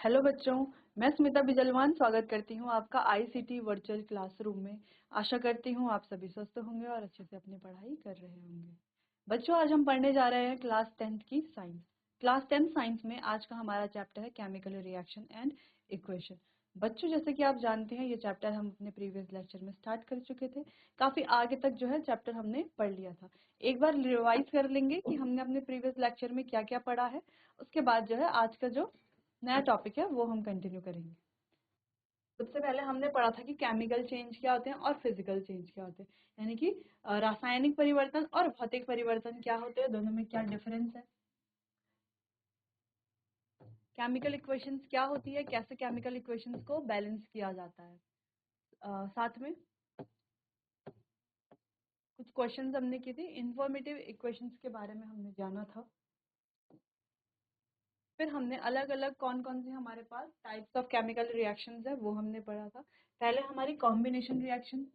Hello बच्चों, मैं स्मिता बिजलवान स्वागत करती हूँ आपका आईसीटी वर्चुअल क्लासरूम में। आशा करती हूँ आप सभी स्वस्थ होंगे और अच्छे से अपनी पढ़ाई कर रहे होंगे। बच्चों, आज हम पढ़ने जा रहे हैं क्लास 10th की साइंस। क्लास 10th साइंस में आज का हमारा चैप्टर है केमिकल रिएक्शन एंड इक्वेशन। बच्चों, जैसे कि आप जानते हैं, ये चैप्टर हम अपने प्रीवियस लेक्चर में स्टार्ट कर चुके थे। काफी आगे तक जो है चैप्टर हमने पढ़ लिया था। एक बार रिवाइज कर लेंगे कि हमने अपने प्रीवियस लेक्चर में क्या क्या पढ़ा है। उसके बाद जो है आज का जो नया टॉपिक है वो हम कंटिन्यू करेंगे। सबसे पहले हमने पढ़ा था कि केमिकल चेंज क्या होते हैं और फिजिकल चेंज क्या होते हैं, यानी कि रासायनिक परिवर्तन और भौतिक परिवर्तन क्या होते हैं, दोनों में क्या डिफरेंस है। केमिकल इक्वेशंस क्या होती है, कैसे केमिकल इक्वेशंस को बैलेंस किया जाता है। साथ में कुछ क्वेश्चंस हमने किए थे, इंफॉर्मेटिव इक्वेशंस के बारे में हमने जाना था। फिर हमने अलग अलग कौन कौन से हमारे पास टाइप्स ऑफ केमिकल रिएक्शंस है वो हमने पढ़ा था। पहले हमारी कॉम्बिनेशन रिएक्शन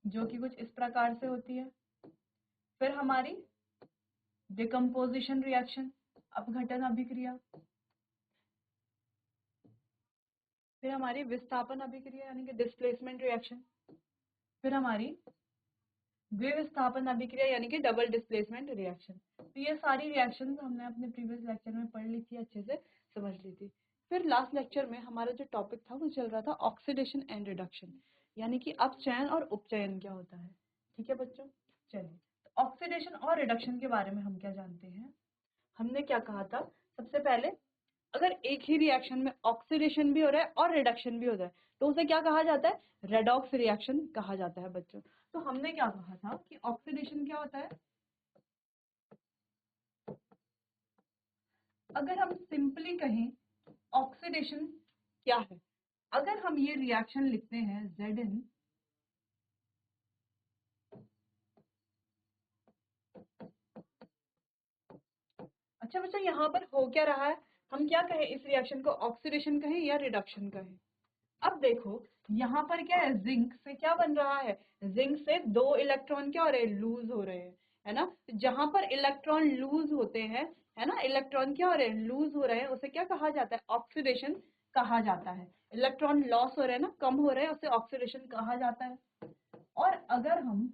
जो कि कुछ इस प्रकार से होती है। फिर हमारी डिकम्पोजिशन रिएक्शन, अपघटन अभिक्रिया। फिर हमारी विस्थापन अभिक्रिया यानी कि डिस्प्लेसमेंट रिएक्शन। फिर हमारी द्विविस्थापन अभिक्रिया यानी कि डबल डिस्प्लेसमेंट रिएक्शन। तो ये सारी रिएक्शंस हमने अपने प्रीवियस लेक्चर में पढ़ ली थी, अच्छे से समझ ली थी। फिर लास्ट लेक्चर में हमारा जो टॉपिक था वो चल रहा था ऑक्सीडेशन एंड रिडक्शन, यानी कि अपचयन और उपचयन क्या होता है। ठीक है बच्चों, चलिए तो ऑक्सीडेशन और रिडक्शन के बारे में हम क्या जानते हैं। हमने क्या कहा था, सबसे पहले अगर एक ही रिएक्शन में ऑक्सीडेशन भी हो रहा है और रिडक्शन भी हो रहा है तो उसे क्या कहा जाता है, रेडॉक्स रिएक्शन कहा जाता है बच्चों। तो हमने क्या कहा था कि ऑक्सीडेशन क्या होता है, अगर हम सिंपली कहें ऑक्सीडेशन क्या है, अगर हम ये रिएक्शन लिखते हैं Zn, अच्छा बच्चा यहाँ पर हो क्या रहा है, हम क्या कहें, इस रिएक्शन को ऑक्सीडेशन कहें या रिडक्शन कहें। अब देखो यहाँ पर क्या है, जिंक से क्या बन रहा है, जिंक से दो इलेक्ट्रॉन क्या हो रहे हैं, लूज हो रहे हैं, है ना। जहां पर इलेक्ट्रॉन लूज होते हैं, है ना, इलेक्ट्रॉन क्या हो रहे हैं, लूज हो रहे हैं, उसे क्या कहा जाता है, ऑक्सीडेशन कहा जाता है। इलेक्ट्रॉन लॉस हो रहे हैं ना, कम हो रहे हैं, उसे ऑक्सीडेशन कहा जाता है। और अगर हम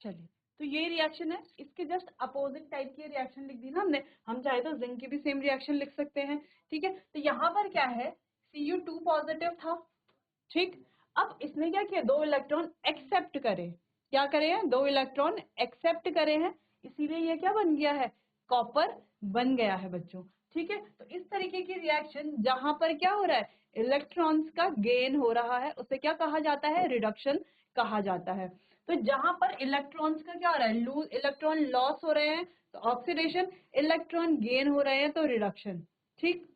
चलिए, तो ये रिएक्शन है, इसके जस्ट अपोजिट टाइप की रिएक्शन लिख दी ना हमने। हम चाहे तो जिंक की भी सेम रिएक्शन लिख सकते हैं। ठीक है, तो यहाँ पर क्या है, Cu2 पॉजिटिव था। ठीक, अब इसने क्या किया, दो इलेक्ट्रॉन एक्सेप्ट करे, क्या करे हैं, दो इलेक्ट्रॉन एक्सेप्ट करे हैं, इसीलिए ये क्या बन गया है, कॉपर बन गया है बच्चों। ठीक है, तो इस तरीके की रिएक्शन जहां पर क्या हो रहा है, इलेक्ट्रॉन्स का गेन हो रहा है, उसे क्या कहा जाता है, रिडक्शन कहा जाता है। तो जहां पर इलेक्ट्रॉन्स का क्या हो रहा है, लूज इलेक्ट्रॉन लॉस हो रहे हैं तो ऑक्सीडेशन, इलेक्ट्रॉन गेन हो रहे हैं तो रिडक्शन। ठीक,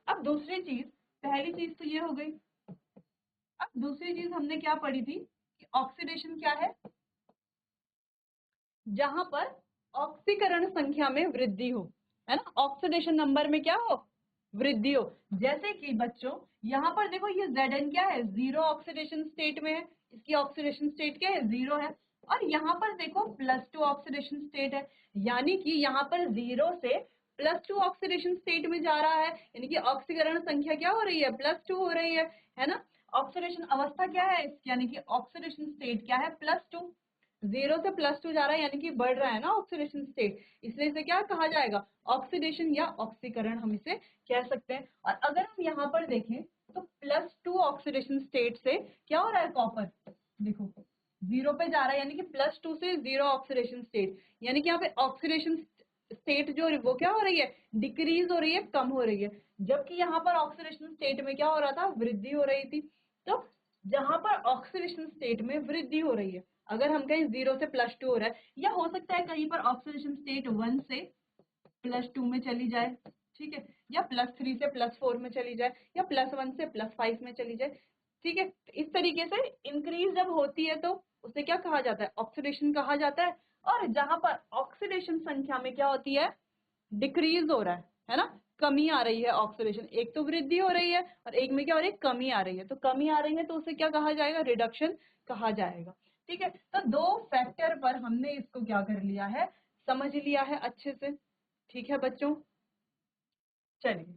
अब दूसरी चीज, पहली चीज तो ये हो गई। अब दूसरी चीज हमने क्या पढ़ी थी कि ऑक्सीडेशन क्या है, जहां पर ऑक्सीकरण संख्या में वृद्धि हो, है ना, ऑक्सीडेशन नंबर में क्या हो, वृद्धि हो। जैसे कि बच्चों यहाँ पर देखो, ये Zn क्या है, जीरो ऑक्सीडेशन स्टेट में है, इसकी ऑक्सीडेशन स्टेट क्या है, जीरो है। और यहाँ पर देखो +2 ऑक्सीडेशन स्टेट है, यानी कि यहाँ पर जीरो से +2 ऑक्सीडेशन स्टेट में जा रहा है, यानी कि ऑक्सीकरण संख्या क्या हो रही है, +2 हो रही है ना। ऑक्सीडेशन अवस्था क्या है, यानी कि ऑक्सीडेशन स्टेट क्या है, +2। जीरो से +2 जा रहा है यानी कि बढ़ रहा है ना ऑक्सीडेशन स्टेट, इसलिए इसे क्या कहा जाएगा, ऑक्सीडेशन या ऑक्सीकरण हम इसे कह सकते हैं। और अगर हम यहाँ पर देखें तो +2 ऑक्सीडेशन स्टेट से क्या हो रहा है, कॉपर देखो जीरो पे जा रहा है, यानी कि +2 से जीरो ऑक्सीडेशन स्टेट, यानी कि यहाँ पे ऑक्सीडेशन स्टेट जो वो क्या हो रही है, डिक्रीज हो रही है, कम हो रही है। जबकि यहाँ पर ऑक्सीडेशन स्टेट में क्या हो रहा था, वृद्धि हो रही थी। तो जहां पर ऑक्सीडेशन स्टेट में वृद्धि हो रही है, अगर हम कहीं जीरो से +2 हो रहा है, या हो सकता है कहीं पर ऑक्सीडेशन स्टेट 1 से +2 में चली जाए, ठीक है, या +3 से +4 में चली जाए, या +1 से +5 में चली जाए। ठीक है, तो इस तरीके से इंक्रीज जब होती है तो उसे क्या कहा जाता है, ऑक्सीडेशन कहा जाता है। और जहां पर ऑक्सीडेशन संख्या में क्या होती है, डिक्रीज हो रहा है ना, कमी आ रही है ऑक्सीडेशन, एक तो वृद्धि हो रही है और एक में क्या हो रही है, कमी आ रही है। तो कमी आ रही है तो उसे क्या कहा जाएगा, रिडक्शन कहा जाएगा। ठीक है, तो दो फैक्टर पर हमने इसको क्या कर लिया है, समझ लिया है अच्छे से। ठीक है बच्चों, चलिए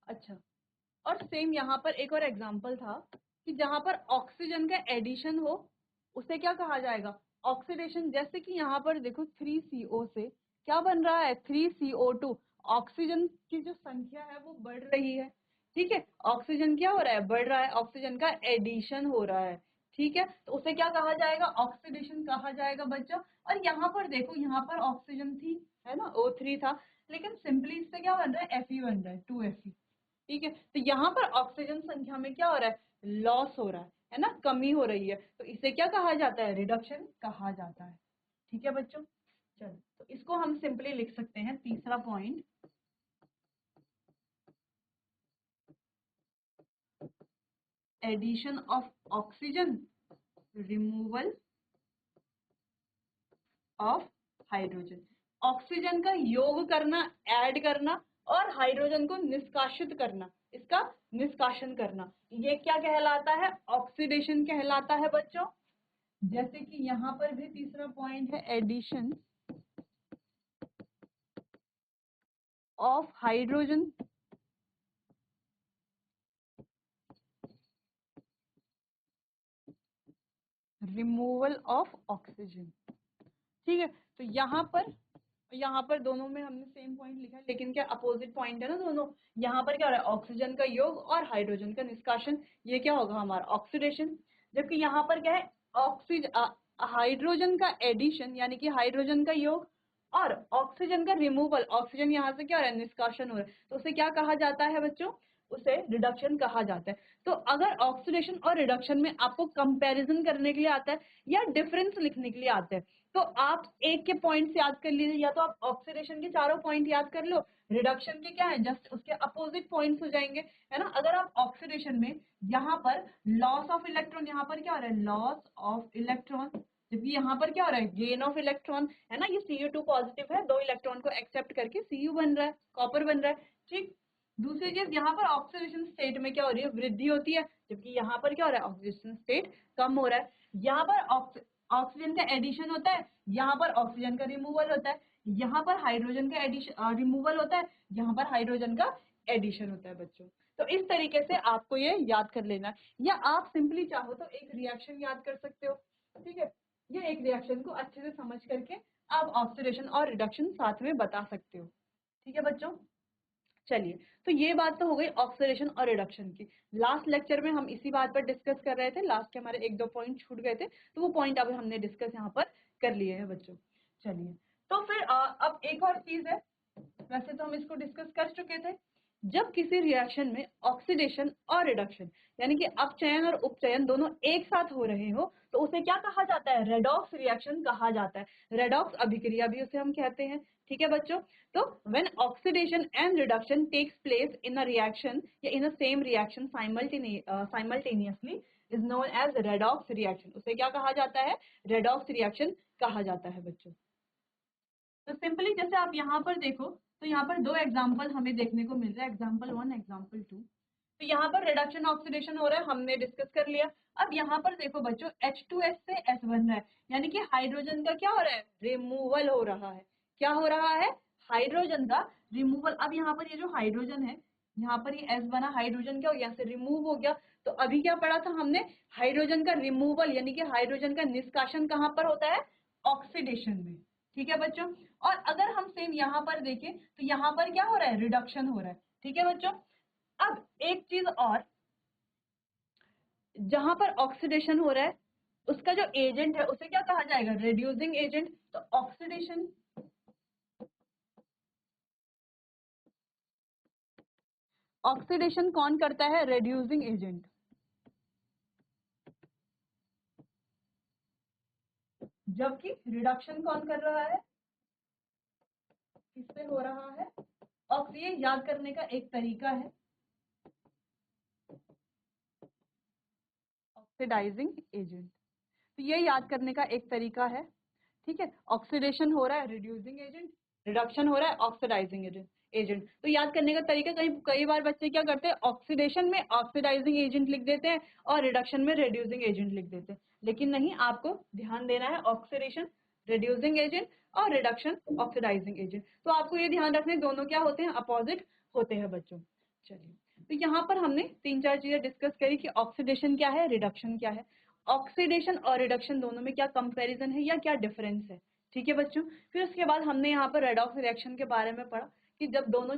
अच्छा, और सेम यहाँ पर एक और एग्जांपल था कि जहां पर ऑक्सीजन का एडिशन हो उसे क्या कहा जाएगा, ऑक्सीडेशन। जैसे कि यहाँ पर देखो 3CO से क्या बन रहा है, 3CO2। ऑक्सीजन की जो संख्या है वो बढ़ रही है, ठीक है, ऑक्सीजन क्या हो रहा है, बढ़ रहा है, ऑक्सीजन का एडिशन हो रहा है, ठीक है, तो उसे क्या कहा जाएगा, ऑक्सीडेशन कहा जाएगा बच्चों। और यहाँ पर देखो, यहाँ पर ऑक्सीजन थी, है ना, O3 था, लेकिन सिंपली इससे क्या बन रहा है, Fe बन रहा है, 2Fe। ठीक है, तो यहाँ पर ऑक्सीजन संख्या में क्या हो रहा है, लॉस हो रहा है ना, कमी हो रही है, तो इसे क्या कहा जाता है, रिडक्शन कहा जाता है। ठीक है बच्चों, चलो तो इसको हम सिंपली लिख सकते हैं, तीसरा point, addition of oxygen, removal of hydrogen. Oxygen का योग करना, ऐड करना, और हाइड्रोजन को निष्कासित करना, इसका निष्कासन करना, ये क्या कहलाता है, ऑक्सीडेशन कहलाता है बच्चों। जैसे कि यहाँ पर भी तीसरा पॉइंट है, addition of hydrogen, removal of oxygen. ठीक है, तो यहाँ पर दोनों में हमने सेम पॉइंट लिखा है, लेकिन क्या अपोजिट पॉइंट है ना दोनों। यहाँ पर क्या हो रहा है, ऑक्सीजन का योग और हाइड्रोजन का निष्कासन, ये क्या होगा हमारा ऑक्सीडेशन। जबकि यहाँ पर क्या है, ऑक्सीजन हाइड्रोजन का एडिशन यानी कि हाइड्रोजन का योग, और ऑक्सीजन का रिमूवल, ऑक्सीजन यहाँ से क्या हो रहा है, निष्कासन हो रहा है, तो उसे क्या कहा जाता है बच्चों, उसे रिडक्शन कहा जाता है। तो अगर ऑक्सीडेशन और रिडक्शन में आपको कंपैरिजन करने के लिए आता है या डिफरेंस लिखने के लिए आता है, तो आप एक के पॉइंट्स याद कर लीजिए, या तो आप ऑक्सीडेशन के चारों पॉइंट याद कर लो, रिडक्शन के क्या है, जस्ट उसके अपोजिट पॉइंट्स हो जाएंगे, है ना। अगर आप ऑक्सीडेशन में यहाँ पर लॉस ऑफ इलेक्ट्रॉन, यहाँ पर क्या हो रहा है, लॉस ऑफ इलेक्ट्रॉन, जबकि यहाँ पर क्या हो रहा है, गेन ऑफ इलेक्ट्रॉन, है ना, ये Cu2 पॉजिटिव है, दो इलेक्ट्रॉन को एक्सेप्ट करके Cu बन रहा है, कॉपर बन रहा है। ठीक, दूसरी चीज, यहाँ पर ऑक्सीडेशन स्टेट में क्या हो रही है, वृद्धि होती है, जबकि यहाँ पर क्या हो रहा है, ऑक्सीडेशन स्टेट कम हो रहा है। यहाँ पर ऑक्सीजन का एडिशन होता है, यहाँ पर ऑक्सीजन का रिमूवल होता है, यहाँ पर हाइड्रोजन का एडिशन रिमूवल होता है, यहाँ पर हाइड्रोजन का एडिशन होता है बच्चों। तो इस तरीके से आपको ये याद कर लेना है, या आप सिंपली चाहो तो एक रिएक्शन याद कर सकते हो। ठीक है, ये एक रिएक्शन को अच्छे से समझ करके आप ऑक्सीडेशन और रिडक्शन साथ में बता सकते हो। ठीक है बच्चों, चलिए, तो ये बात तो हो गई ऑक्सीडेशन और रिडक्शन की। लास्ट लेक्चर में हम इसी बात पर डिस्कस कर रहे थे, लास्ट के हमारे एक दो पॉइंट छूट गए थे, तो वो पॉइंट अब हमने डिस्कस यहाँ पर कर लिए हैं बच्चों। चलिए, तो फिर अब एक और चीज है, वैसे तो हम इसको डिस्कस कर चुके थे, जब किसी रिएक्शन में ऑक्सीडेशन और रिडक्शन यानी कि अपचयन और उपचयन दोनों एक साथ हो रहे हो, तो उसे क्या कहा जाता है, रेडॉक्स रिएक्शन कहा जाता है, रेडॉक्स अभिक्रिया भी उसे हम कहते हैं। ठीक है बच्चों, तो when oxidation and reduction takes place in a reaction या in a same reaction simultaneously is known as redox reaction, उसे क्या कहा जाता है, रेडॉक्स रिएक्शन कहा जाता है बच्चों। तो सिंपली जैसे आप यहाँ पर देखो, तो यहाँ पर दो एग्जाम्पल हमें देखने को मिल रहा है, एग्जाम्पल 1, एग्जाम्पल 2। तो यहाँ पर रिडक्शन ऑक्सीडेशन हो रहा है, हमने डिस्कस कर लिया। अब यहाँ पर देखो बच्चों, H2S से S बन रहा है, यानी कि हाइड्रोजन का क्या हो रहा है, रिमूवल हो रहा है। क्या हो रहा है, हाइड्रोजन का रिमूवल। अब यहाँ पर ये जो हाइड्रोजन है, यहाँ पर ये S बना, हाइड्रोजन क्या हो गया, यहाँ से रिमूव हो गया। तो अभी क्या पढ़ा था हमने, हाइड्रोजन का रिमूवल यानी कि हाइड्रोजन का निष्कासन कहाँ पर होता है, ऑक्सीडेशन में। ठीक है बच्चों, और अगर हम सेम यहाँ पर देखें, तो यहाँ पर क्या हो रहा है, रिडक्शन हो रहा है। ठीक है बच्चों, अब एक चीज और, जहां पर ऑक्सीडेशन हो रहा है उसका जो एजेंट है उसे क्या कहा जाएगा, रिड्यूसिंग एजेंट। तो ऑक्सीडेशन, ऑक्सीडेशन कौन करता है, रिड्यूसिंग एजेंट। जबकि रिडक्शन कौन कर रहा है, किससे हो रहा है, ऑक्सीजन। याद करने का एक तरीका है, ऑक्सीडाइजिंग एजेंट, तो ये याद करने का एक तरीका है। ठीक है, ऑक्सीडेशन हो रहा है, रिड्यूसिंग एजेंट, रिडक्शन हो रहा है ऑक्सीडाइजिंग एजेंट एजेंट। तो याद करने का तरीका, कई कई बार बच्चे क्या करते हैं, ऑक्सीडेशन में ऑक्सीडाइजिंग एजेंट लिख देते हैं और रिडक्शन में रिड्यूसिंग एजेंट लिख देते हैं। लेकिन नहीं, आपको ध्यान देना है ऑक्सीडेशन रिड्यूसिंग एजेंट और रिडक्शन ऑक्सीडाइजिंग एजेंट। तो आपको ये ध्यान रखना है दोनों क्या होते हैं, अपोजिट होते हैं बच्चों। चलिए, तो यहाँ पर हमने 3-4 चीजें डिस्कस करी कि ऑक्सीडेशन क्या है, रिडक्शन क्या है, ऑक्सीडेशन और रिडक्शन दोनों में क्या कंपैरिजन है या क्या डिफरेंस है। ठीक है बच्चों। फिर उसके बाद हमने यहाँ पर रेडॉक्स रिएक्शन के बारे में पढ़ा कि जब दोनों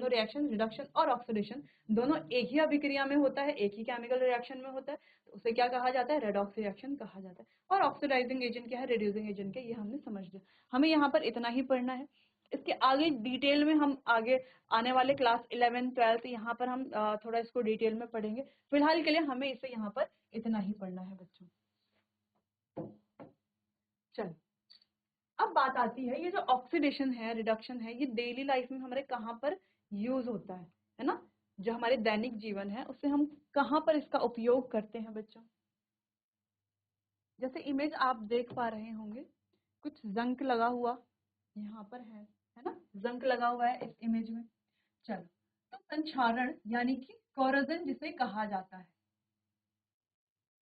रिएक्शन रिडक्शन और ऑक्सीडेशन दोनों एक ही अभिक्रिया में होता है, एक ही केमिकल रिएक्शन में होता है, तो उसे क्या कहा जाता है, रेडॉक्स रिएक्शन कहा जाता है। और ऑक्सीडाइजिंग एजेंट क्या है, रिड्यूसिंग एजेंट क्या है, ये हमने समझ लिया। हमें यहाँ पर इतना ही पढ़ना है। इसके आगे डिटेल में हम आगे आने वाले क्लास 11 12 यहाँ पर हम थोड़ा इसको डिटेल में पढ़ेंगे। फिलहाल के लिए हमें इसे यहाँ पर इतना ही पढ़ना है बच्चों। चलो, अब बात आती है ये जो ऑक्सीडेशन है, रिडक्शन है, ये डेली लाइफ में हमारे कहाँ पर यूज होता है ना, जो हमारे दैनिक जीवन है उससे हम कहाँ पर इसका उपयोग करते हैं बच्चों। जैसे इमेज आप देख पा रहे होंगे, कुछ जंक लगा हुआ यहाँ पर है ना, जंक लगा हुआ है इस इमेज में। चलो, तो संक्षारण यानी कि कोरोजन जिसे कहा जाता है।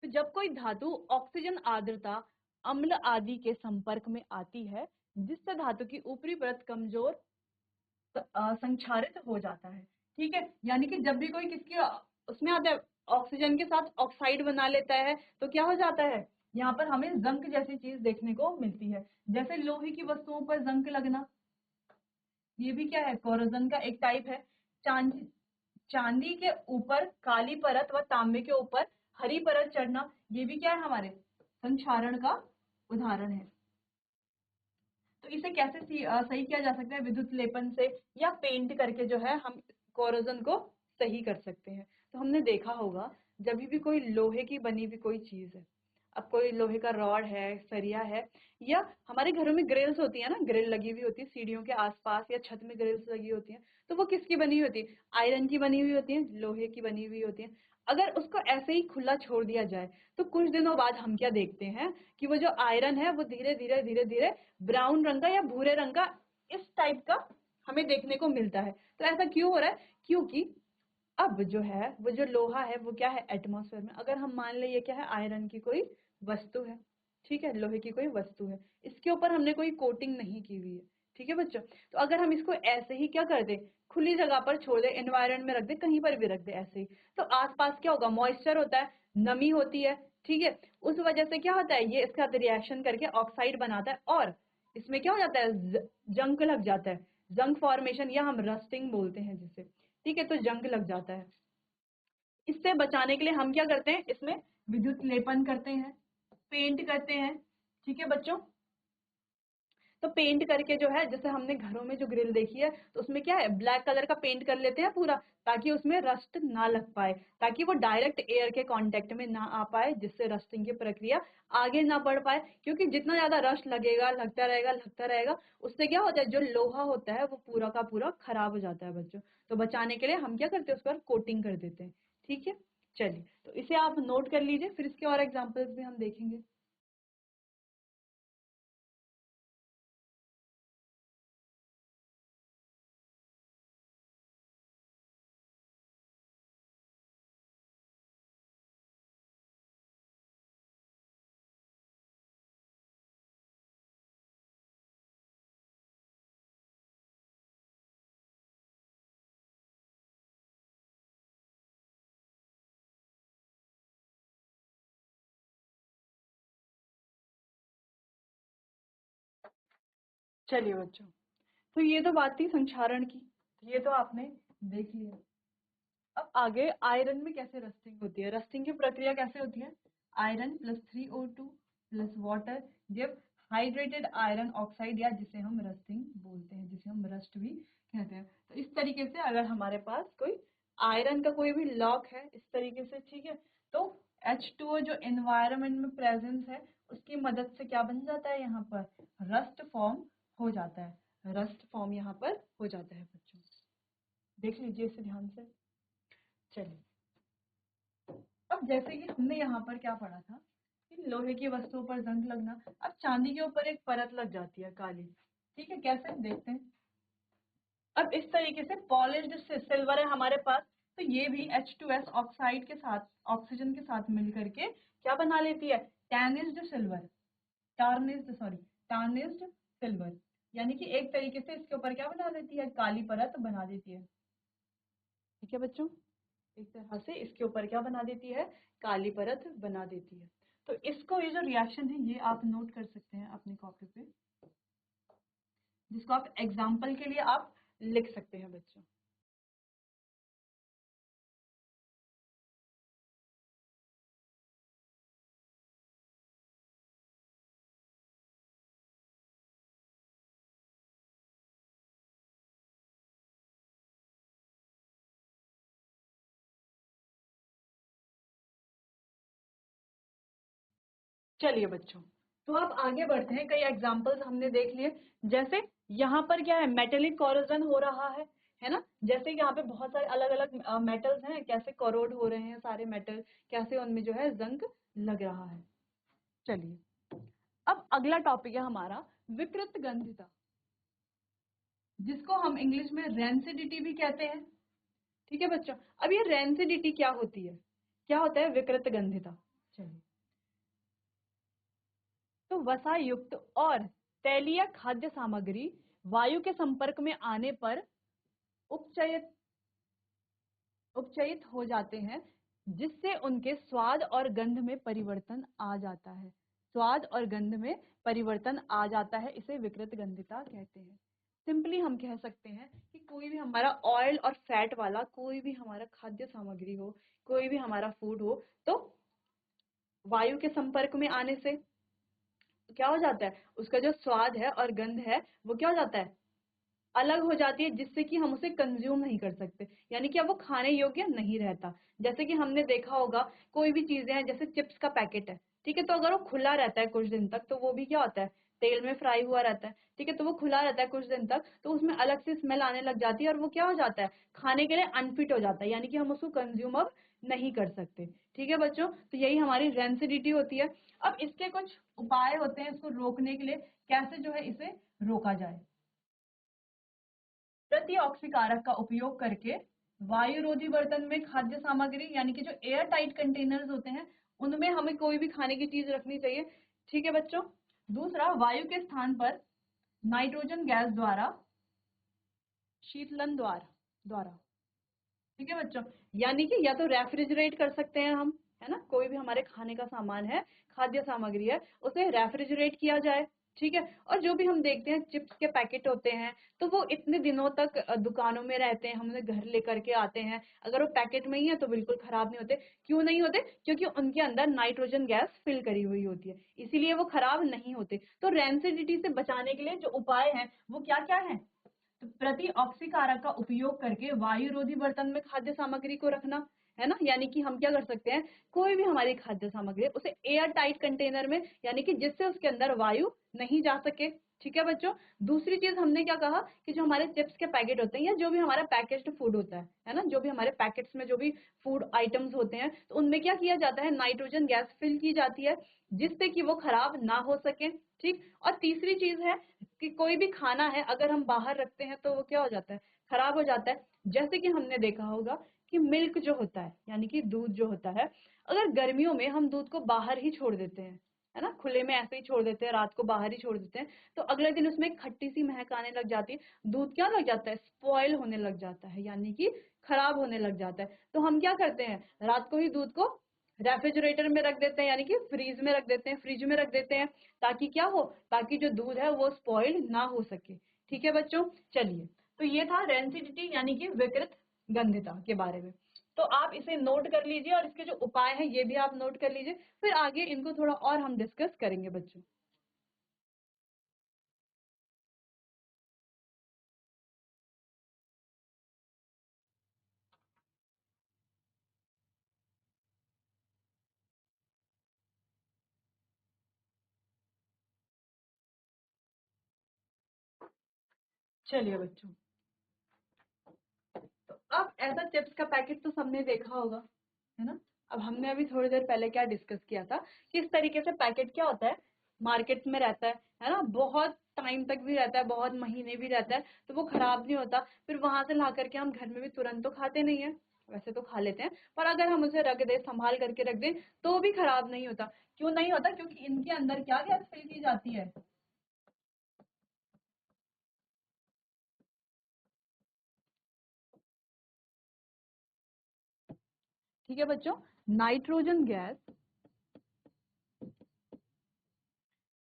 तो जब कोई धातु ऑक्सीजन आर्द्रता अम्ल आदि के संपर्क में आती है, जिससे धातु की ऊपरी परत कमजोर संक्षारित हो जाता है। ठीक है, यानी कि जब भी कोई किसकी उसमें आता है, ऑक्सीजन के साथ ऑक्साइड बना लेता है, तो क्या हो जाता है, यहाँ पर हमें जंक जैसी चीज देखने को मिलती है। जैसे लोहे की वस्तुओं पर जंक लगना, ये भी क्या है, कोरोजन का एक टाइप है। चांदी चांदी के ऊपर काली परत व तांबे के ऊपर हरी परत चढ़ना, ये भी क्या है, हमारे संक्षारण का उदाहरण है। तो इसे कैसे सही किया जा सकता है, विद्युत लेपन से या पेंट करके जो है हम कोरोजन को सही कर सकते हैं। तो हमने देखा होगा जब भी कोई लोहे की बनी हुई कोई चीज है, अब कोई लोहे का रॉड है, सरिया है, या हमारे घरों में ग्रिल्स होती है ना, ग्रिल लगी हुई होती है सीढ़ियों के आसपास या छत में ग्रिल्स लगी होती है, तो वो किसकी बनी हुई होती है, आयरन की बनी हुई होती है, लोहे की बनी हुई होती है। अगर उसको ऐसे ही खुला छोड़ दिया जाए तो कुछ दिनों बाद हम क्या देखते हैं कि वो जो आयरन है वो धीरे धीरे धीरे धीरे ब्राउन रंग का या भूरे रंग का इस टाइप का हमें देखने को मिलता है। तो ऐसा क्यों हो रहा है, क्योंकि अब जो है वो जो लोहा है वो क्या है, एटमॉस्फेयर में, अगर हम मान ले ये क्या है, आयरन की कोई वस्तु है, ठीक है, लोहे की कोई वस्तु है, इसके ऊपर हमने कोई कोटिंग नहीं की हुई है। ठीक है बच्चों, तो अगर हम इसको ऐसे ही क्या कर दे, खुली जगह पर छोड़ दे, एनवायरमेंट में रख दे, कहीं पर भी रख दे ऐसे ही, तो आसपास क्या होगा, मॉइस्चर होता है, नमी होती है, ठीक है, उस वजह से क्या होता है, ये इसके साथ रिएक्शन करके ऑक्साइड बनाता है और इसमें क्या हो जाता है, जंग लग जाता है, जंग फॉर्मेशन या हम रस्टिंग बोलते हैं जिसे। ठीक है, तो जंग लग जाता है। इससे बचाने के लिए हम क्या करते हैं, इसमें विद्युत लेपन करते हैं, पेंट करते हैं। ठीक है बच्चों, तो पेंट करके जो है, जैसे हमने घरों में जो ग्रिल देखी है तो उसमें क्या है, ब्लैक कलर का पेंट कर लेते हैं पूरा, ताकि उसमें रस्ट ना लग पाए, ताकि वो डायरेक्ट एयर के कांटेक्ट में ना आ पाए, जिससे रस्टिंग की प्रक्रिया आगे ना बढ़ पाए। क्योंकि जितना ज्यादा रस्ट लगेगा, लगता रहेगा, उससे क्या होता है, जो लोहा होता है वो पूरा का पूरा खराब हो जाता है बच्चों। तो बचाने के लिए हम क्या करते हैं, उस पर कोटिंग कर देते हैं। ठीक है, चलिए, तो इसे आप नोट कर लीजिए, फिर इसके और एग्जाम्पल्स भी हम देखेंगे। चलिए बच्चों, तो ये तो बात थी संक्षारण की, ये तो आपने देख लिया। अब आगे आयरन में कैसे रस्टिंग होती है, रस्टिंग की प्रक्रिया कैसे होती है, iron plus 3O2 plus water जब हाइड्रेटेड आयरन ऑक्साइड, या जिसे हम रस्टिंग बोलते हैं, जिसे हम रस्ट भी कहते हैं। तो इस तरीके से अगर हमारे पास कोई आयरन का कोई भी लॉक है इस तरीके से, ठीक है, तो H2O जो एनवायरनमेंट में प्रेजेंस है उसकी मदद से क्या बन जाता है, यहाँ पर रस्ट फॉर्म हो जाता है, रस्ट फॉर्म यहाँ पर हो जाता है बच्चों। देख लीजिए इसे ध्यान से। चलिए, अब जैसे कि हमने यहाँ पर क्या पढ़ा था कि लोहे की वस्तुओं पर जंग लगना, अब चांदी के ऊपर एक परत लग जाती है काली, ठीक है, कैसे देखते हैं। अब इस तरीके से पॉलिश्ड सिल्वर है हमारे पास, तो ये भी H2S ऑक्साइड के साथ, ऑक्सीजन के साथ मिल करके क्या बना लेती है, टैनिस्ड सिल्वर, टार्निस्ड सिल्वर, यानी कि एक तरीके से इसके ऊपर क्या बना देती है, काली परत बना देती है। ठीक है बच्चों, एक तरह से इसके ऊपर क्या बना देती है, काली परत बना देती है। तो इसको, ये जो रिएक्शन है ये आप नोट कर सकते हैं अपनी कॉपी पे, जिसको आप एग्जाम्पल के लिए आप लिख सकते हैं बच्चों। चलिए बच्चों, तो अब आगे बढ़ते हैं। कई एग्जांपल्स हमने देख लिए, जैसे यहाँ पर क्या है, मेटेलिक कोरोजन हो रहा है ना, जैसे यहाँ पे बहुत सारे अलग अलग मेटल्स हैं, कैसे कोरोड हो रहे हैं सारे मेटल, कैसे उनमें जो है जंग लग रहा है। चलिए, अब अगला टॉपिक है हमारा विकृत गंधिता, जिसको हम इंग्लिश में रेंसिडिटी भी कहते हैं। ठीक है बच्चों, अब ये रेंसिडिटी क्या होती है, क्या होता है विकृत गंधिता। चलिए, तो वसा युक्त और तैलीय खाद्य सामग्री वायु के संपर्क में आने पर उपचयित उपचयित हो जाते हैं, जिससे उनके स्वाद और गंध में परिवर्तन आ जाता है। स्वाद और गंध में परिवर्तन आ जाता है, इसे विकृत गंधिता कहते हैं। सिंपली हम कह सकते हैं कि कोई भी हमारा ऑयल और फैट वाला कोई भी हमारा खाद्य सामग्री हो, कोई भी हमारा फूड हो, तो वायु के संपर्क में आने से क्या हो जाता है, उसका जो स्वाद है और गंध है वो क्या हो जाता है, अलग हो जाती है, जिससे कि हम उसे कंज्यूम नहीं कर सकते, यानी कि अब वो खाने योग्य नहीं रहता। जैसे कि हमने देखा होगा, कोई भी चीजें हैं, जैसे चिप्स का पैकेट है, ठीक है, तो अगर वो खुला रहता है कुछ दिन तक, तो वो भी क्या होता है, तेल में फ्राई हुआ रहता है, ठीक है, तो वो खुला रहता है कुछ दिन तक, तो उसमें अलग से स्मेल आने लग जाती है और वो क्या हो जाता है, खाने के लिए अनफिट हो जाता है, यानी कि हम उसको कंज्यूम अब नहीं कर सकते। ठीक है बच्चों, तो यही हमारी रेंसिडिटी होती है। अब इसके कुछ उपाय होते हैं इसको रोकने के लिए, कैसे जो है इसे रोका जाए। प्रति ऑक्सीकारक का उपयोग करके वायुरोधी बर्तन में खाद्य सामग्री, यानी कि जो एयर टाइट कंटेनर्स होते हैं, उनमें हमें कोई भी खाने की चीज रखनी चाहिए। ठीक है बच्चों, दूसरा, वायु के स्थान पर नाइट्रोजन गैस द्वारा शीतलन द्वारा। ठीक है बच्चों, यानी कि या तो रेफ्रिजरेट कर सकते हैं हम, है ना, कोई भी हमारे खाने का सामान है, खाद्य सामग्री है, उसे रेफ्रिजरेट किया जाए। ठीक है, और जो भी हम देखते हैं चिप्स के पैकेट होते हैं, तो वो इतने दिनों तक दुकानों में रहते हैं, हम उन्हें घर लेकर के आते हैं, अगर वो पैकेट में ही है तो बिल्कुल खराब नहीं होते। क्यों नहीं होते, क्योंकि उनके अंदर नाइट्रोजन गैस फिल करी हुई होती है, इसीलिए वो खराब नहीं होते। तो रेंसिडिटी से बचाने के लिए जो उपाय है वो क्या क्या है, तो प्रति ऑक्सीकारक का उपयोग करके वायुरोधी बर्तन में खाद्य सामग्री को रखना, है ना, यानी कि हम क्या कर सकते हैं, कोई भी हमारी खाद्य सामग्री है उसे एयर टाइट कंटेनर में, यानी कि जिससे उसके अंदर वायु नहीं जा सके। ठीक है बच्चों, दूसरी चीज हमने क्या कहा कि जो हमारे चिप्स के पैकेट होते हैं या जो भी हमारा पैकेज्ड फूड होता है ना, जो भी हमारे पैकेट्स में जो भी फूड आइटम्स होते हैं, तो उनमें क्या किया जाता है, नाइट्रोजन गैस फिल की जाती है, जिससे कि वो खराब ना हो सके। ठीक, और तीसरी चीज है कि कोई भी खाना है अगर हम बाहर रखते हैं तो वो क्या हो जाता है, खराब हो जाता है। जैसे कि हमने देखा होगा कि मिल्क जो होता है, यानी कि दूध जो होता है, अगर गर्मियों में हम दूध को बाहर ही छोड़ देते हैं, है ना, खुले में ऐसे ही छोड़ देते हैं, रात को बाहर ही छोड़ देते हैं, तो अगले दिन उसमें एक खट्टी सी महक आने लग जाती है, दूध क्या लग जाता है, स्पॉइल होने लग जाता है, यानी कि खराब होने लग जाता है। तो हम क्या करते हैं, रात को ही दूध को रेफ्रिजरेटर में रख देते हैं, यानी कि फ्रीज में रख देते हैं, फ्रिज में रख देते हैं, ताकि क्या हो, ताकि जो दूध है वो स्पॉइल ना हो सके। ठीक है बच्चों, चलिए, तो ये था रेंसिडिटी यानी कि विकृत गंधिता के बारे में। तो आप इसे नोट कर लीजिए और इसके जो उपाय हैं ये भी आप नोट कर लीजिए, फिर आगे इनको थोड़ा और हम डिस्कस करेंगे बच्चों। चलिए बच्चों, तो अब ऐसा चिप्स का पैकेट तो सबने देखा होगा, है ना। अब हमने अभी थोड़ी देर पहले क्या डिस्कस किया था, किस तरीके से पैकेट क्या होता है, मार्केट में रहता है ना, बहुत टाइम तक भी रहता है, बहुत महीने भी रहता है, तो वो खराब नहीं होता। फिर वहां से ला करके हम घर में भी तुरंत तो खाते नहीं है, वैसे तो खा लेते हैं, पर अगर हम उसे रख दे, संभाल करके रख दें, तो भी खराब नहीं होता। क्यों नहीं होता? क्योंकि इनके अंदर क्या गैस फिल की जाती है? ठीक है बच्चों, नाइट्रोजन गैस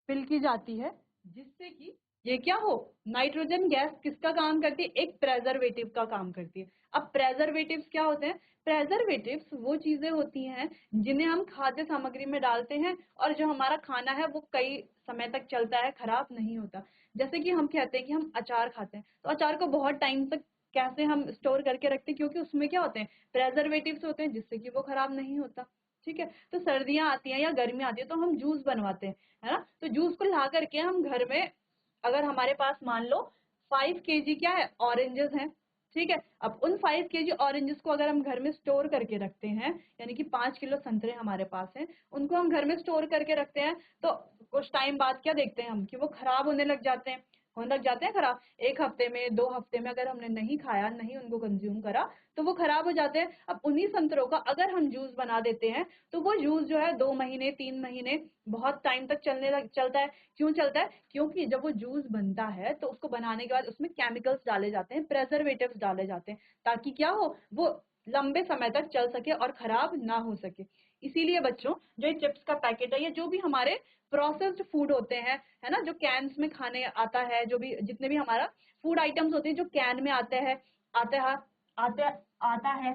फिल की जाती है, जिससे कि ये क्या हो, नाइट्रोजन गैस किसका काम करती है? एक प्रेजर्वेटिव का काम करती है। अब प्रेजर्वेटिव्स क्या होते हैं? प्रेजर्वेटिव्स वो चीजें होती हैं जिन्हें हम खाद्य सामग्री में डालते हैं, और जो हमारा खाना है वो कई समय तक चलता है, खराब नहीं होता। जैसे कि हम कहते हैं कि हम अचार खाते हैं, तो अचार को बहुत टाइम तक कैसे हम स्टोर करके रखते हैं? क्योंकि उसमें क्या होते हैं? प्रेजर्वेटिव्स होते हैं, जिससे कि वो खराब नहीं होता। ठीक है, तो सर्दियां आती हैं या गर्मी आती है तो हम जूस बनवाते हैं, है ना, तो जूस को ला करके हम घर में, अगर हमारे पास मान लो 5 kg क्या है, ऑरेंजेस हैं, ठीक है, अब उन 5 kg ऑरेंजेस को अगर हम घर में स्टोर करके रखते हैं, यानी कि 5 किलो संतरे हमारे पास हैं, उनको हम घर में स्टोर करके रखते हैं, तो कुछ टाइम बाद क्या देखते हैं हम कि वो खराब होने लग जाते हैं खराब। 1 हफ्ते में, 2 हफ्ते में अगर हमने नहीं खाया, नहीं उनको कंज्यूम करा, तो वो खराब हो जाते हैं। अब उन्हीं संतरों का अगर हम जूस बना देते हैं, तो वो जूस जो है 2 महीने, 3 महीने, बहुत टाइम तक चलता है। क्यों चलता है? क्योंकि जब वो जूस बनता है तो उसको बनाने के बाद उसमें केमिकल्स डाले जाते हैं, प्रेजर्वेटिव्स डाले जाते हैं, ताकि क्या हो, वो लंबे समय तक चल सके और खराब ना हो सके। इसीलिए बच्चों, जो ये चिप्स का पैकेट है, ये जो भी हमारे प्रोसेस्ड फूड होते हैं, है ना, जो कैन्स में खाने आता है, जो भी जितने भी हमारा फूड आइटम्स होते हैं जो कैन में आते हैं आते आता है,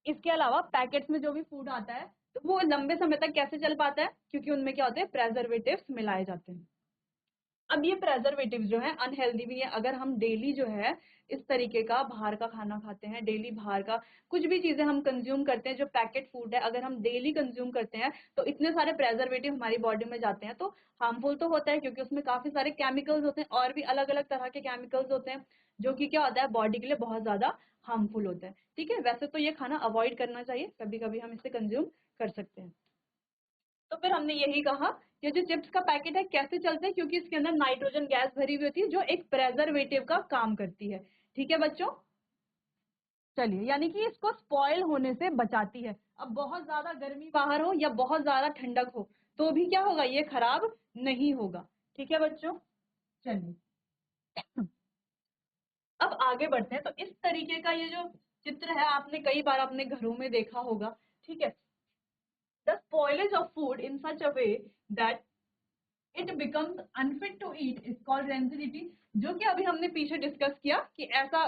इसके अलावा पैकेट्स में जो भी फूड आता है, तो वो लंबे समय तक कैसे चल पाता है? क्योंकि उनमें क्या होते हैं? प्रेजर्वेटिव्स मिलाए जाते हैं। अब ये प्रेजर्वेटिव जो है अनहेल्दी भी है। अगर हम डेली जो है इस तरीके का बाहर का खाना खाते हैं, डेली बाहर का कुछ भी चीजें हम कंज्यूम करते हैं, जो पैकेट फूड है, अगर हम डेली कंज्यूम करते हैं, तो इतने सारे प्रेजर्वेटिव हमारी बॉडी में जाते हैं, तो हार्मफुल तो होता है, क्योंकि उसमें काफी सारे केमिकल्स होते हैं, और भी अलग अलग तरह के केमिकल्स होते हैं, जो कि क्या होता है, बॉडी के लिए बहुत ज्यादा हार्मफुल होता है। ठीक है, वैसे तो ये खाना अवॉइड करना चाहिए, कभी कभी हम इसे कंज्यूम कर सकते हैं। तो फिर हमने यही कहा, ये जो चिप्स का पैकेट है कैसे चलते हैं? क्योंकि इसके अंदर नाइट्रोजन गैस भरी हुई होती है, जो एक प्रेजर्वेटिव का काम करती है। ठीक है बच्चों, चलिए, यानी कि इसको स्पॉइल होने से बचाती है। अब बहुत ज्यादा गर्मी बाहर हो या बहुत ज्यादा ठंडक हो, तो भी क्या होगा, ये खराब नहीं होगा। ठीक है बच्चों, चलिए अब आगे बढ़ते हैं। तो इस तरीके का ये जो चित्र है, आपने कई बार अपने घरों में देखा होगा। ठीक है, the spoilage of food in such a way that it becomes unfit to eat is called rancidity. जो कि अभी हमने पीछे डिस्कस किया कि ऐसा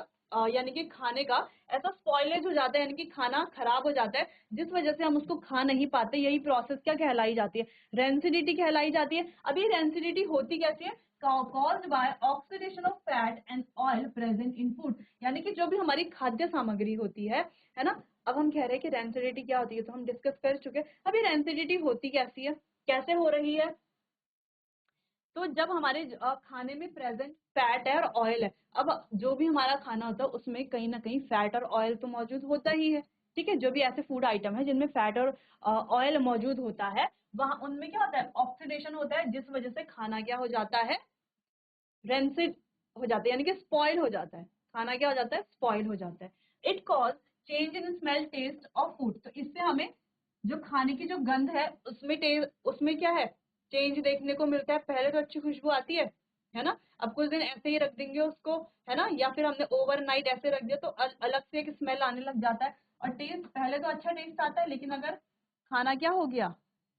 यानी कि खाने का ऐसा स्पॉइलेज हो जाता है, यानी कि खाना खराब हो जाता है, जिस वजह से हम उसको खा नहीं पाते। यही प्रोसेस क्या कहलाई जाती है? रेंसिडिटी कहलाई जाती है। अभी रेंसिडिटी होती कैसे है? caused by oxidation of fat and oil present in food। यानी कि जो भी हमारी खाद्य सामग्री होती है ना। अब हम कह रहे हैं कि रेंसिडिटी क्या होती है, तो हम डिस्कस कर चुके हैं। अभी रेंसिडिटी होती कैसी है, कैसे हो रही है? तो जब हमारे खाने में प्रेजेंट फैट है और ऑयल है, अब जो भी हमारा खाना होता है उसमें कहीं ना कहीं फैट और ऑयल तो मौजूद होता ही है। ठीक है, जो भी ऐसे फूड आइटम है जिनमें फैट और ऑयल मौजूद होता है, वहां उनमें क्या होता है, ऑक्सीडेशन होता है, जिस वजह से खाना क्या हो जाता है, रेंसिड हो जाता है, यानी कि स्पॉइल हो जाता है। खाना क्या हो जाता है, स्पॉइल हो जाता है। It cause change in smell taste of food. तो इससे हमें जो खाने की जो गंध है उसमें क्या है, चेंज देखने को मिलता है। पहले तो अच्छी खुशबू आती है ना, अब कुछ दिन ऐसे ही रख देंगे उसको, है ना, या फिर हमने ओवरनाइट ऐसे रख दिया, तो अलग से एक स्मेल आने लग जाता है। और टेस्ट पहले तो अच्छा टेस्ट आता है, लेकिन अगर खाना क्या हो गया,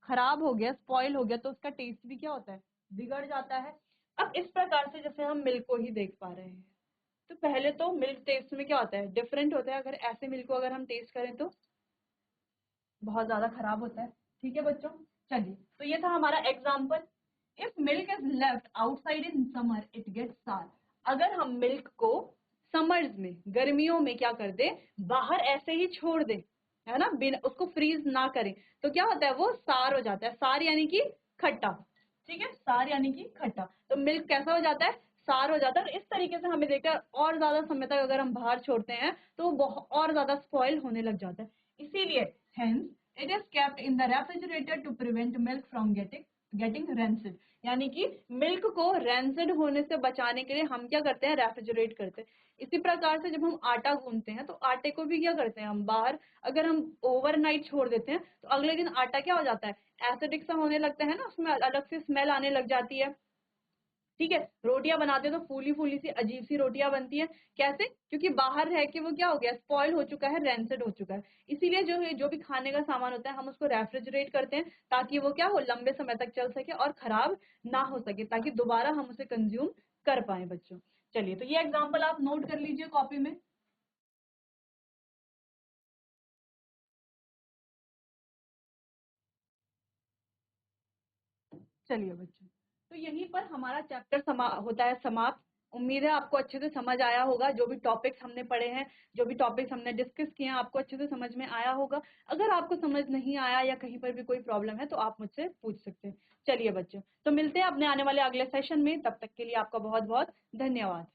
खराब हो गया, स्पॉइल हो गया, तो उसका टेस्ट भी क्या होता है, बिगड़ जाता है। अब इस प्रकार से जैसे हम मिल्क को ही देख पा रहे हैं, तो पहले तो मिल्क टेस्ट में क्या होता है, डिफरेंट होता है। अगर ऐसे मिल्क को अगर हम टेस्ट करें तो बहुत ज्यादा खराब होता है। ठीक है बच्चों, चलिए, तो ये था हमारा example. If milk is left outside in summer it gets sour. अगर हम मिल्क को समर्स में, गर्मियों में क्या कर दे, बाहर ऐसे ही छोड़ दे, है ना, बिना उसको फ्रीज ना करें, तो क्या होता है, वो सार हो जाता है। सार यानी कि खट्टा। ठीक है, सार यानी कि खट्टा। तो मिल्क कैसा हो जाता है, सार हो जाता है। और इस तरीके से हमें देखकर और ज्यादा समय तक अगर हम बाहर छोड़ते हैं, तो वो और ज्यादा स्पॉइल होने लग जाता है। इसीलिए hence it is kept in the refrigerator to prevent milk from getting rancid. यानी कि मिल्क को रेंसिड होने से बचाने के लिए हम क्या करते हैं, रेफ्रिजरेट करते हैं। इसी प्रकार से जब हम आटा गूंथते हैं तो आटे को भी क्या करते हैं हम बाहर, अगर हम ओवरनाइट छोड़ देते हैं तो अगले दिन आटा क्या हो जाता है, एसिडिक सा होने लगता है ना, उसमें अलग से स्मेल आने लग जाती है। ठीक है, रोटियां बनाते हैं तो फूली फूली सी अजीब सी रोटियां बनती है। कैसे? क्योंकि बाहर रह के वो क्या हो गया, स्पॉइल हो चुका है, रेंसिड हो चुका है। इसीलिए जो है, जो भी खाने का सामान होता है हम उसको रेफ्रिजरेट करते हैं ताकि वो क्या हो, लंबे समय तक चल सके और खराब ना हो सके, ताकि दोबारा हम उसे कंज्यूम कर पाए बच्चों। चलिए, तो ये एग्जाम्पल आप नोट कर लीजिए कॉपी में। चलिए बच्चों, तो यहीं पर हमारा चैप्टर होता है समाप्त। उम्मीद है आपको अच्छे से समझ आया होगा, जो भी टॉपिक्स हमने पढ़े हैं, जो भी टॉपिक्स हमने डिस्कस किए हैं, आपको अच्छे से समझ में आया होगा। अगर आपको समझ नहीं आया या कहीं पर भी कोई प्रॉब्लम है तो आप मुझसे पूछ सकते हैं। चलिए बच्चों, तो मिलते हैं अपने आने वाले अगले सेशन में, तब तक के लिए आपका बहुत बहुत धन्यवाद।